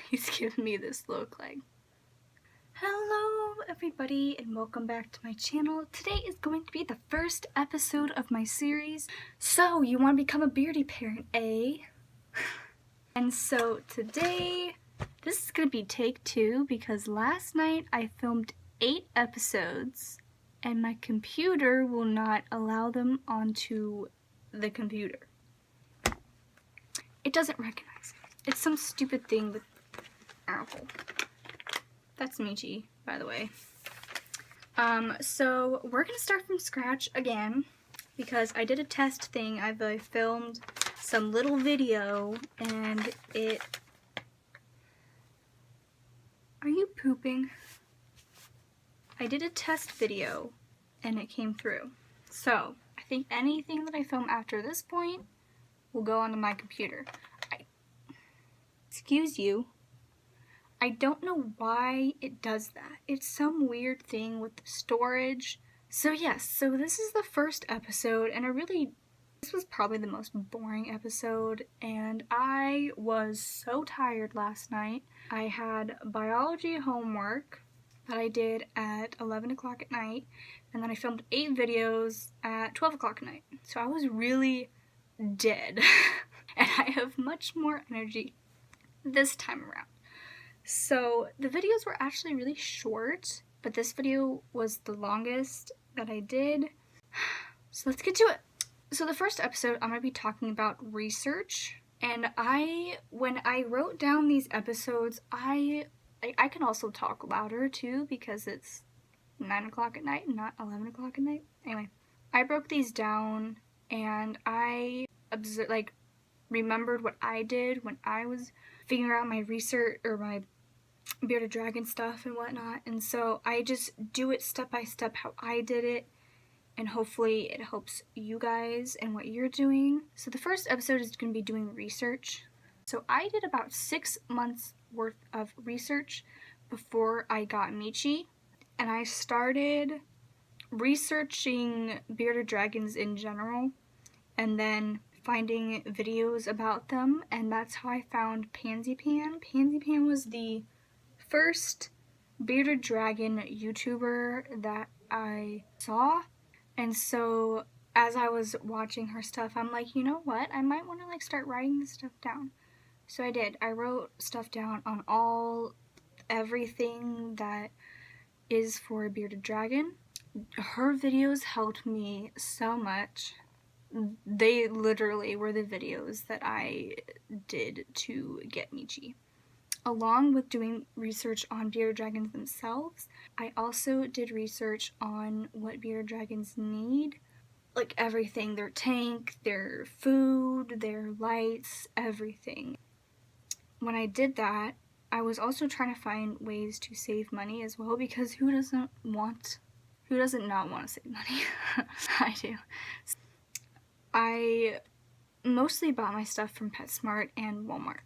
He's giving me this look like, hello everybody and welcome back to my channel. Today is going to be the first episode of my series. So you want to become a Beardie parent, eh? And so today, this is going to be take 2 because last night I filmed 8 episodes and my computer will not allow them onto the computer. It doesn't recognize it. It's some stupid thing with Apple. That's Michi, by the way. So we're gonna start from scratch again because I did a test thing. I filmed some little video and it... Are you pooping? I did a test video and it came through. So I think anything that I film after this point will go onto my computer. Excuse you. I don't know why it does that. It's some weird thing with the storage. So yes, so this is the first episode, and this was probably the most boring episode, and I was so tired last night. I had biology homework that I did at 11 o'clock at night, and then I filmed 8 videos at 12 o'clock at night. So I was really dead, and I have much more energy this time around. So the videos were actually really short, but this video was the longest that I did. So let's get to it. So the first episode, I'm going to be talking about research. And when I wrote down these episodes, I can also talk louder too because it's 9 o'clock at night and not 11 o'clock at night. Anyway, I broke these down and I remembered what I did when I was figuring out my research or my bearded dragon stuff and whatnot, and so I just do it step by step how I did it, and hopefully it helps you guys and what you're doing. So the first episode is going to be doing research. So I did about 6 months worth of research before I got Michi, and I started researching bearded dragons in general and then finding videos about them, and that's how I found Pansy Pan. Pansy Pan was the first bearded dragon YouTuber that I saw, and so as I was watching her stuff, I'm like, you know what, I might want to start writing this stuff down. So I did. I wrote stuff down on everything that is for a bearded dragon. Her videos helped me so much. They literally were the videos that I did to get Michi. Along with doing research on bearded dragons themselves, I also did research on what bearded dragons need. Like everything, their tank, their food, their lights, everything. When I did that, I was also trying to find ways to save money as well, because who doesn't not want to save money? I do. I mostly bought my stuff from PetSmart and Walmart.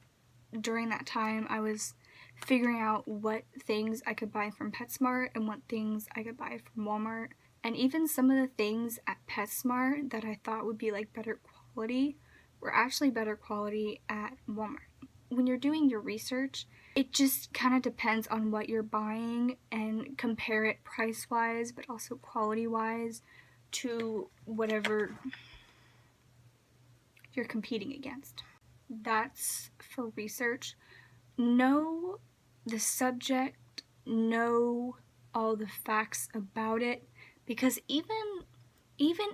During that time, I was figuring out what things I could buy from PetSmart and what things I could buy from Walmart. And even some of the things at PetSmart that I thought would be better quality were actually better quality at Walmart. When you're doing your research, it just kind of depends on what you're buying and compare it price-wise but also quality-wise to whatever you're competing against. That's for research. Know the subject, know all the facts about it, because even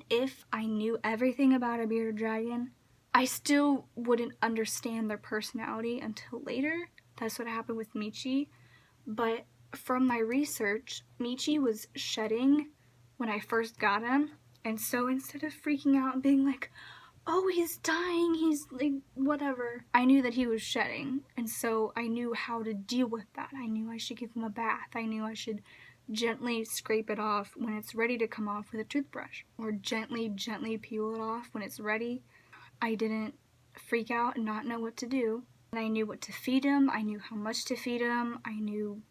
if I knew everything about a bearded dragon, I still wouldn't understand their personality until later. That's what happened with Michi. But from my research, Michi was shedding when I first got him, and so instead of freaking out and being like, oh, he's dying, he's whatever, I knew that he was shedding, and so I knew how to deal with that. I knew I should give him a bath. I knew I should gently scrape it off when it's ready to come off with a toothbrush, or gently peel it off when it's ready. I didn't freak out and not know what to do, and I knew what to feed him. I knew how much to feed him. I knew,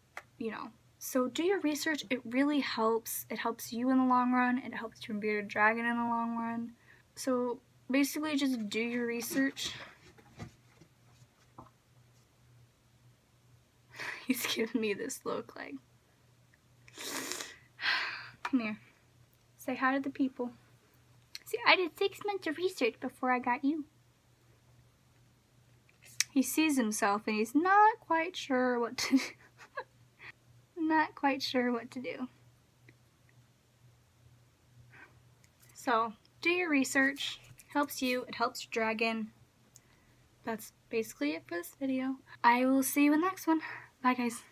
So do your research. It really helps. It helps you in the long run. It helps your bearded dragon in the long run. So basically, just do your research. He's giving me this look like, come here. Say hi to the people. See, I did 6 months of research before I got you. He sees himself and he's not quite sure what to do. Not quite sure what to do. So, do your research. Helps you, it helps your dragon. That's basically it for this video. I will see you in the next one. Bye, guys.